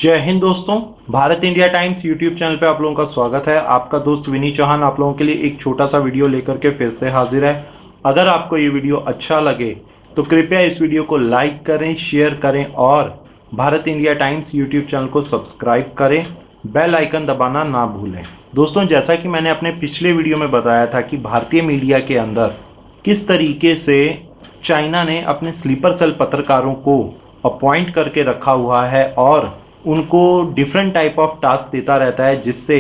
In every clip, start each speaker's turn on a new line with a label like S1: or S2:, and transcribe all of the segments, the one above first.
S1: जय हिंद दोस्तों। Bharat India times YouTube channel पे आप लोगों का स्वागत है। आपका दोस्त विनी चौहान आप लोगों के लिए एक छोटा सा वीडियो लेकर के फिर से हाजिर है। अगर आपको ये वीडियो अच्छा लगे तो कृपया इस वीडियो को लाइक करें, शेयर करें और Bharat India times YouTube channel को सब्सक्राइब करें। बेल आइकन दबाना ना भूलें। दोस्तों, जैसा कि मैंने अपने पिछले वीडियो में बताया था कि भारतीय मीडिया के अंदर किस तरीके से चाइना ने अपने स्लीपर सेल पत्रकारों को अपॉइंट करके रखा हुआ है और उनको डिफरेंट टाइप ऑफ टास्क देता रहता है, जिससे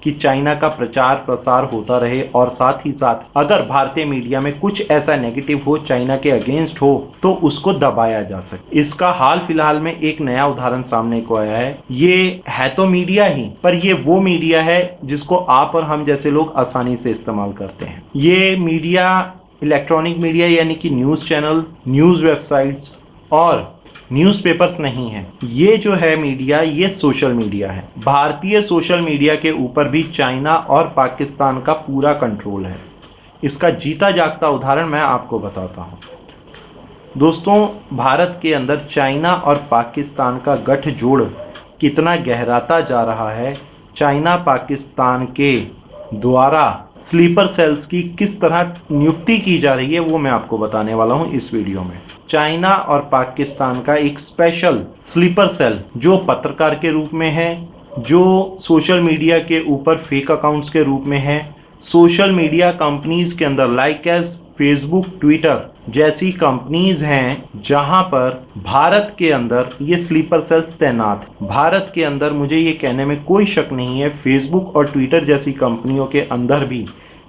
S1: कि चाइना का प्रचार प्रसार होता रहे और साथ ही साथ अगर भारतीय मीडिया में कुछ ऐसा नेगेटिव हो, चाइना के अगेंस्ट हो, तो उसको दबाया जा सके। इसका हाल फिलहाल में एक नया उदाहरण सामने को आया है। ये है तो मीडिया ही, पर ये वो मीडिया है जिसको आप और हम जैसे लोग आसानी से इस्तेमाल करते हैं। ये मीडिया इलेक्ट्रॉनिक मीडिया यानी कि न्यूज़ चैनल, न्यूज़ वेबसाइट्स और न्यूज़पेपर्स नहीं है। ये जो है मीडिया, ये सोशल मीडिया है। भारतीय सोशल मीडिया के ऊपर भी चाइना और पाकिस्तान का पूरा कंट्रोल है। इसका जीता जागता उदाहरण मैं आपको बताता हूँ। दोस्तों, भारत के अंदर चाइना और पाकिस्तान का गठजोड़ कितना गहराता जा रहा है, चाइना पाकिस्तान के द्वारा स्लीपर सेल्स की किस तरह नियुक्ति की जा रही है, वो मैं आपको बताने वाला हूँ इस वीडियो में। चाइना और पाकिस्तान का एक स्पेशल स्लीपर सेल जो पत्रकार के रूप में है, जो सोशल मीडिया के ऊपर फेक अकाउंट्स के रूप में है, सोशल मीडिया कंपनीज के अंदर लाइक एज फेसबुक, ट्विटर जैसी कंपनीज हैं, जहां पर भारत के अंदर ये स्लीपर सेल्स तैनात हैं। भारत के अंदर मुझे ये कहने में कोई शक नहीं है, फेसबुक और ट्विटर जैसी कंपनियों के अंदर भी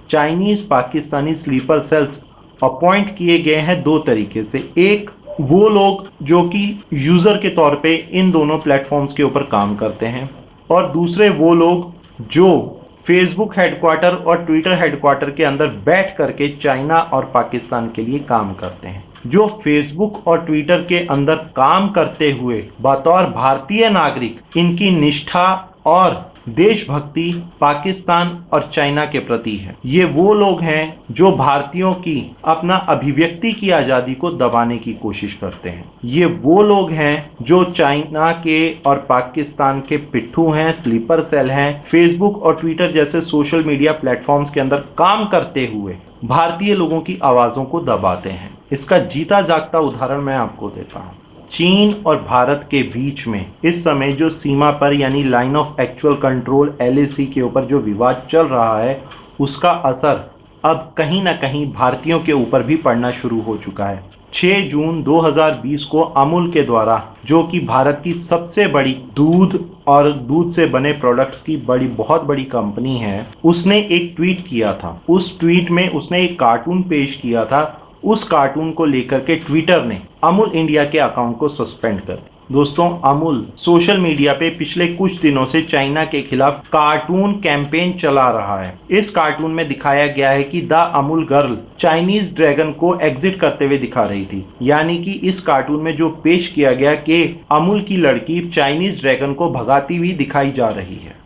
S1: Chinese Pakistani sleeper cells appoint किए गए हैं दो तरीके से। एक, वो लोग जो कि यूज़र के तौर पे इन दोनों प्लेटफॉर्म्स के ऊपर काम करते हैं, और दूसरे वो लोग जो फेसबुक हेडक्वार्टर और ट्विटर हेडक्वार्टर के अंदर बैठ करके चाइना और पाकिस्तान के लिए काम करते हैं। जो फेसबुक और ट्विटर के अंदर काम करते हुए बतौर भारतीय नागरिक इनकी निष्ठा और देशभक्ति पाकिस्तान और चाइना के प्रति है। ये वो लोग हैं जो भारतीयों की अपना अभिव्यक्ति की आज़ादी को दबाने की कोशिश करते हैं। ये वो लोग हैं जो चाइना के और पाकिस्तान के पिट्ठू हैं, स्लीपर सेल हैं, फेसबुक और ट्विटर जैसे सोशल मीडिया प्लेटफॉर्म्स के अंदर काम करते हुए भारतीय लोगों की आवाज़ों को दबाते हैं। इसका जीता जागता उदाहरण मैं आपको देता हूँ। चीन और भारत के बीच में इस समय जो सीमा पर यानी line of actual control LAC के ऊपर जो विवाद चल रहा है, उसका असर अब कहीं ना कहीं भारतीयों के ऊपर भी पड़ना शुरू हो चुका है। 6 जून 2020 को अमूल के द्वारा, जो कि भारत की सबसे बड़ी दूध और दूध से बने प्रोडक्ट्स की बहुत बड़ी कंपनी है, उसने एक ट्वीट किया था। उस ट्वीट में उसने एक कार्टून पेश किया था। उस कार्टून को लेकर के ट्विटर ने अमूल इंडिया के अकाउंट को सस्पेंड कर दिया। दोस्तों, अमूल सोशल मीडिया पे पिछले कुछ दिनों से चाइना के खिलाफ कार्टून कैंपेन चला रहा है। इस कार्टून में दिखाया गया है कि the Amul girl Chinese dragon को एग्जिट करते हुए दिखा रही थी। यानी कि इस कार्टून में जो पेश किया गया कि अमूल की लड़की चाइनीज ड्रैगन को भगाती हुई दिखाई जा रही है।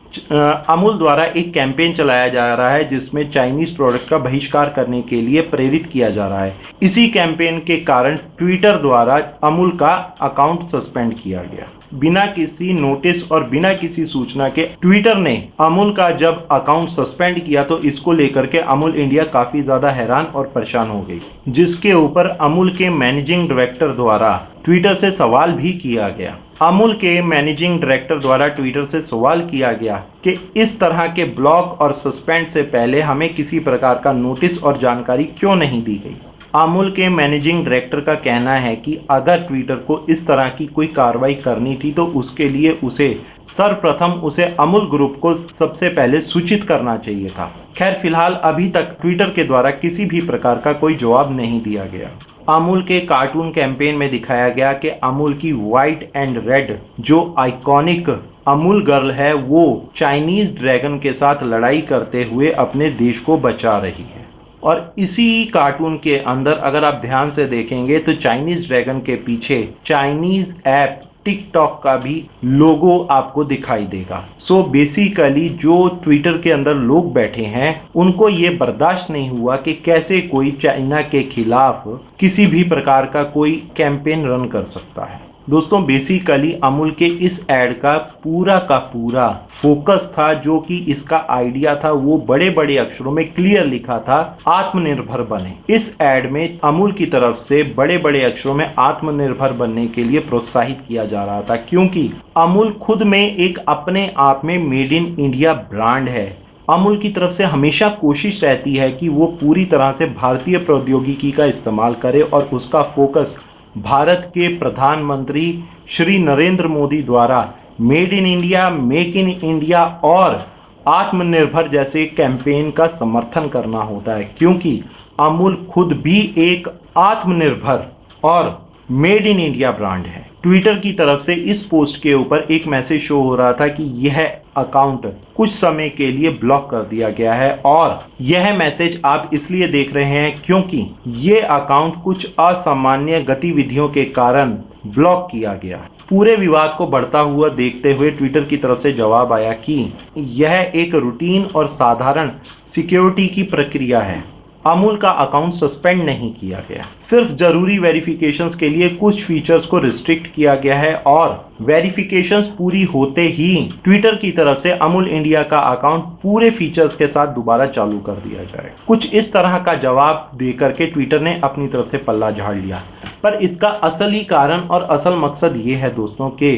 S1: अमूल द्वारा एक कैंपेन चलाया जा रहा है जिसमें चाइनीज प्रोडक्ट का बहिष्कार करने के लिए प्रेरित किया जा रहा है। इसी कैंपेन के कारण ट्विटर द्वारा अमूल का अकाउंट सस्पेंड किया गया। बिना किसी नोटिस और बिना किसी सूचना के ट्विटर ने अमूल का जब अकाउंट सस्पेंड किया, तो इसको लेकर के अमूल इंडिया काफ़ी ज़्यादा हैरान और परेशान हो गई, जिसके ऊपर अमूल के मैनेजिंग डायरेक्टर द्वारा ट्विटर से सवाल भी किया गया। अमूल के मैनेजिंग डायरेक्टर द्वारा ट्विटर से सवाल किया गया कि इस तरह के ब्लॉक और सस्पेंड से पहले हमें किसी प्रकार का नोटिस और जानकारी क्यों नहीं दी गई। अमूल के मैनेजिंग डायरेक्टर का कहना है कि अगर ट्विटर को इस तरह की कोई कार्रवाई करनी थी तो उसके लिए उसे सर्वप्रथम उसे अमूल ग्रुप को सबसे पहले सूचित करना चाहिए था। खैर, फिलहाल अभी तक ट्विटर के द्वारा किसी भी प्रकार का कोई जवाब नहीं दिया गया। अमूल के कार्टून कैंपेन में दिखाया गया कि अमूल की वाइट एंड रेड जो आइकॉनिक अमूल गर्ल है, वो चाइनीज ड्रैगन के साथ लड़ाई करते हुए अपने देश को बचा रही है। और इसी कार्टून के अंदर अगर आप ध्यान से देखेंगे तो चाइनीज ड्रैगन के पीछे चाइनीज ऐप टिकटॉक का भी लोगो आपको दिखाई देगा। सो बेसिकली जो ट्विटर के अंदर लोग बैठे हैं, उनको ये बर्दाश्त नहीं हुआ कि कैसे कोई चाइना के खिलाफ किसी भी प्रकार का कोई कैंपेन रन कर सकता है। दोस्तों बेसिकली अमूल के इस ऐड का पूरा फोकस था, जो कि इसका आइडिया था, वो बड़े बड़े अक्षरों में क्लियर लिखा था, आत्मनिर्भर बने। इस ऐड में अमूल की तरफ से बड़े बड़े अक्षरों में आत्मनिर्भर बनने के लिए प्रोत्साहित किया जा रहा था, क्योंकि अमूल खुद में एक अपने आप में मेड इन इंडिया ब्रांड है। अमूल की तरफ से हमेशा कोशिश रहती है कि वो पूरी तरह से भारतीय प्रौद्योगिकी का इस्तेमाल करे और उसका फोकस भारत के प्रधानमंत्री श्री नरेंद्र मोदी द्वारा made in India, make in India और आत्मनिर्भर जैसे कैंपेन का समर्थन करना होता है, क्योंकि अमूल खुद भी एक आत्मनिर्भर और मेड इन इंडिया ब्रांड है। ट्विटर की तरफ से इस पोस्ट के ऊपर एक मैसेज शो हो रहा था कि यह अकाउंट कुछ समय के लिए ब्लॉक कर दिया गया है, और यह मैसेज आप इसलिए देख रहे हैं क्योंकि यह अकाउंट कुछ असामान्य गतिविधियों के कारण ब्लॉक किया गया। पूरे विवाद को बढ़ता हुआ देखते हुए ट्विटर की तरफ से जवाब आया कि यह एक रूटीन और साधारण सिक्योरिटी की प्रक्रिया है। अमूल का अकाउंट सस्पेंड नहीं किया गया, सिर्फ जरूरी वेरिफिकेशंस के लिए कुछ फीचर्स को रिस्ट्रिक्ट किया गया है, और वेरिफिकेशंस पूरी होते ही ट्विटर की तरफ से अमूल इंडिया का अकाउंट पूरे फीचर्स के साथ दोबारा चालू कर दिया जाए। कुछ इस तरह का जवाब देकर के ट्विटर ने अपनी तरफ से पल्ला झाड़ लिया, पर इसका असली कारण और असल मकसद ये है दोस्तों कि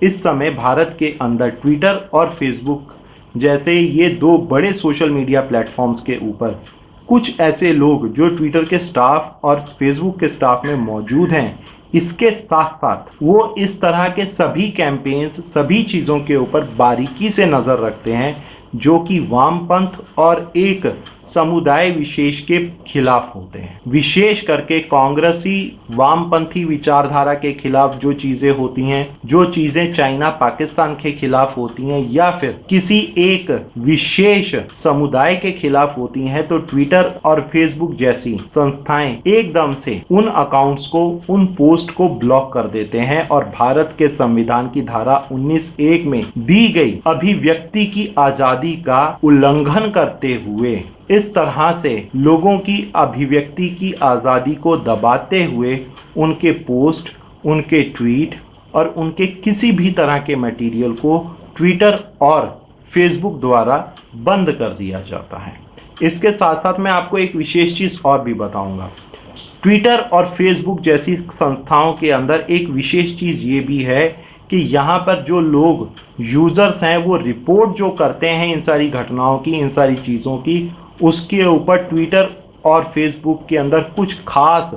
S1: इस समय भारत के अंदर ट्विटर और फेसबुक जैसे ये दो बड़े सोशल मीडिया प्लेटफॉर्म्स के ऊपर कुछ ऐसे लोग जो ट्विटर के स्टाफ और फेसबुक के स्टाफ में मौजूद हैं, इसके साथ साथ वो इस तरह के सभी कैंपेन्स, सभी चीज़ों के ऊपर बारीकी से नज़र रखते हैं जो कि वामपंथ और एक समुदाय विशेष के खिलाफ होते हैं। विशेष करके कांग्रेसी वामपंथी विचारधारा के खिलाफ जो चीज़ें होती हैं, जो चीज़ें चाइना पाकिस्तान के खिलाफ होती हैं या फिर किसी एक विशेष समुदाय के खिलाफ होती हैं, तो ट्विटर और फेसबुक जैसी संस्थाएं एकदम से उन अकाउंट्स को, उन पोस्ट को ब्लॉक कर देते हैं और भारत के संविधान की धारा 19(1) में दी गई अभिव्यक्ति की आजादी का उल्लंघन करते हुए इस तरह से लोगों की अभिव्यक्ति की आज़ादी को दबाते हुए उनके पोस्ट, उनके ट्वीट और उनके किसी भी तरह के मटेरियल को ट्विटर और फेसबुक द्वारा बंद कर दिया जाता है। इसके साथ साथ मैं आपको एक विशेष चीज़ और भी बताऊंगा। ट्विटर और फेसबुक जैसी संस्थाओं के अंदर एक विशेष चीज़ ये भी है कि यहाँ पर जो लोग यूज़र्स हैं वो रिपोर्ट जो करते हैं इन सारी घटनाओं की, इन सारी चीज़ों की, उसके ऊपर ट्विटर और फेसबुक के अंदर कुछ खास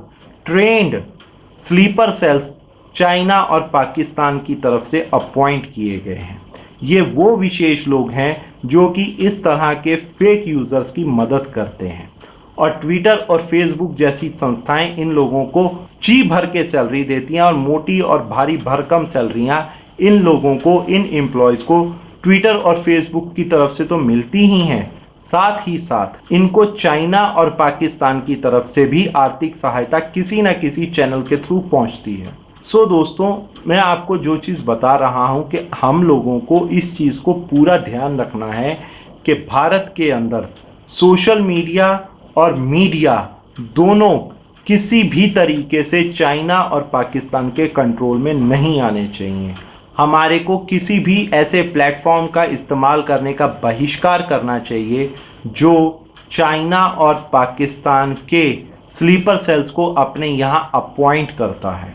S1: ट्रेंड स्लीपर सेल्स चाइना और पाकिस्तान की तरफ से अपॉइंट किए गए हैं। ये वो विशेष लोग हैं जो कि इस तरह के फेक यूज़र्स की मदद करते हैं, और ट्विटर और फेसबुक जैसी संस्थाएं इन लोगों को जी भर के सैलरी देती हैं, और मोटी और भारी भरकम सैलरियां इन लोगों को, इन एम्प्लॉयज़ को ट्विटर और फेसबुक की तरफ से तो मिलती ही हैं, साथ ही साथ इनको चाइना और पाकिस्तान की तरफ से भी आर्थिक सहायता किसी न किसी चैनल के थ्रू पहुंचती है। सो दोस्तों, मैं आपको जो चीज़ बता रहा हूं कि हम लोगों को इस चीज़ को पूरा ध्यान रखना है कि भारत के अंदर सोशल मीडिया और मीडिया दोनों किसी भी तरीके से चाइना और पाकिस्तान के कंट्रोल में नहीं आने चाहिए। हमारे को किसी भी ऐसे प्लेटफॉर्म का इस्तेमाल करने का बहिष्कार करना चाहिए जो चाइना और पाकिस्तान के स्लीपर सेल्स को अपने यहाँ अपॉइंट करता है,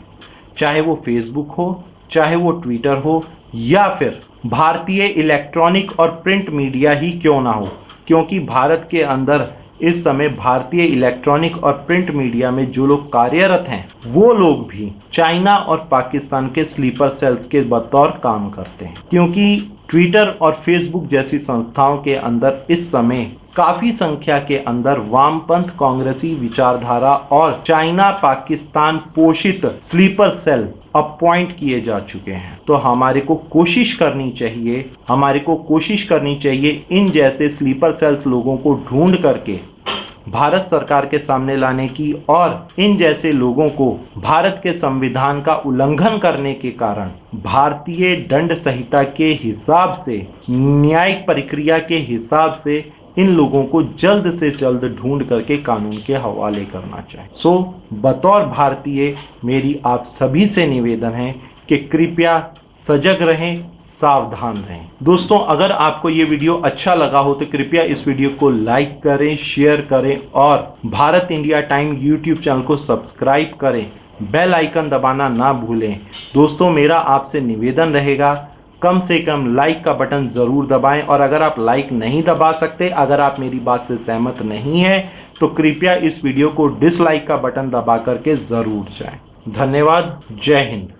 S1: चाहे वो फेसबुक हो, चाहे वो ट्विटर हो, या फिर भारतीय इलेक्ट्रॉनिक और प्रिंट मीडिया ही क्यों ना हो, क्योंकि भारत के अंदर इस समय भारतीय इलेक्ट्रॉनिक और प्रिंट मीडिया में जो लोग कार्यरत हैं वो लोग भी चाइना और पाकिस्तान के स्लीपर सेल्स के बतौर काम करते हैं, क्योंकि ट्विटर और फेसबुक जैसी संस्थाओं के अंदर इस समय काफ़ी संख्या के अंदर वामपंथ कांग्रेसी विचारधारा और चाइना पाकिस्तान पोषित स्लीपर सेल अपॉइंट किए जा चुके हैं। तो हमारे को कोशिश करनी चाहिए इन जैसे स्लीपर सेल्स लोगों को ढूंढ करके भारत सरकार के सामने लाने की, और इन जैसे लोगों को भारत के संविधान का उल्लंघन करने के कारण भारतीय दंड संहिता के हिसाब से, न्यायिक प्रक्रिया के हिसाब से इन लोगों को जल्द से जल्द ढूंढ करके कानून के हवाले करना चाहिए। बतौर भारतीय मेरी आप सभी से निवेदन है कि कृपया सजग रहें, सावधान रहें। दोस्तों, अगर आपको ये वीडियो अच्छा लगा हो तो कृपया इस वीडियो को लाइक करें, शेयर करें और Bharat India time YouTube channel को सब्सक्राइब करें। बेल आइकन दबाना ना भूलें। दोस्तों, मेरा आपसे निवेदन रहेगा, कम से कम लाइक का बटन ज़रूर दबाएं और अगर आप लाइक नहीं दबा सकते, अगर आप मेरी बात से सहमत नहीं हैं, तो कृपया इस वीडियो को डिसलाइक का बटन दबा करके ज़रूर जाएं। धन्यवाद। जय हिंद।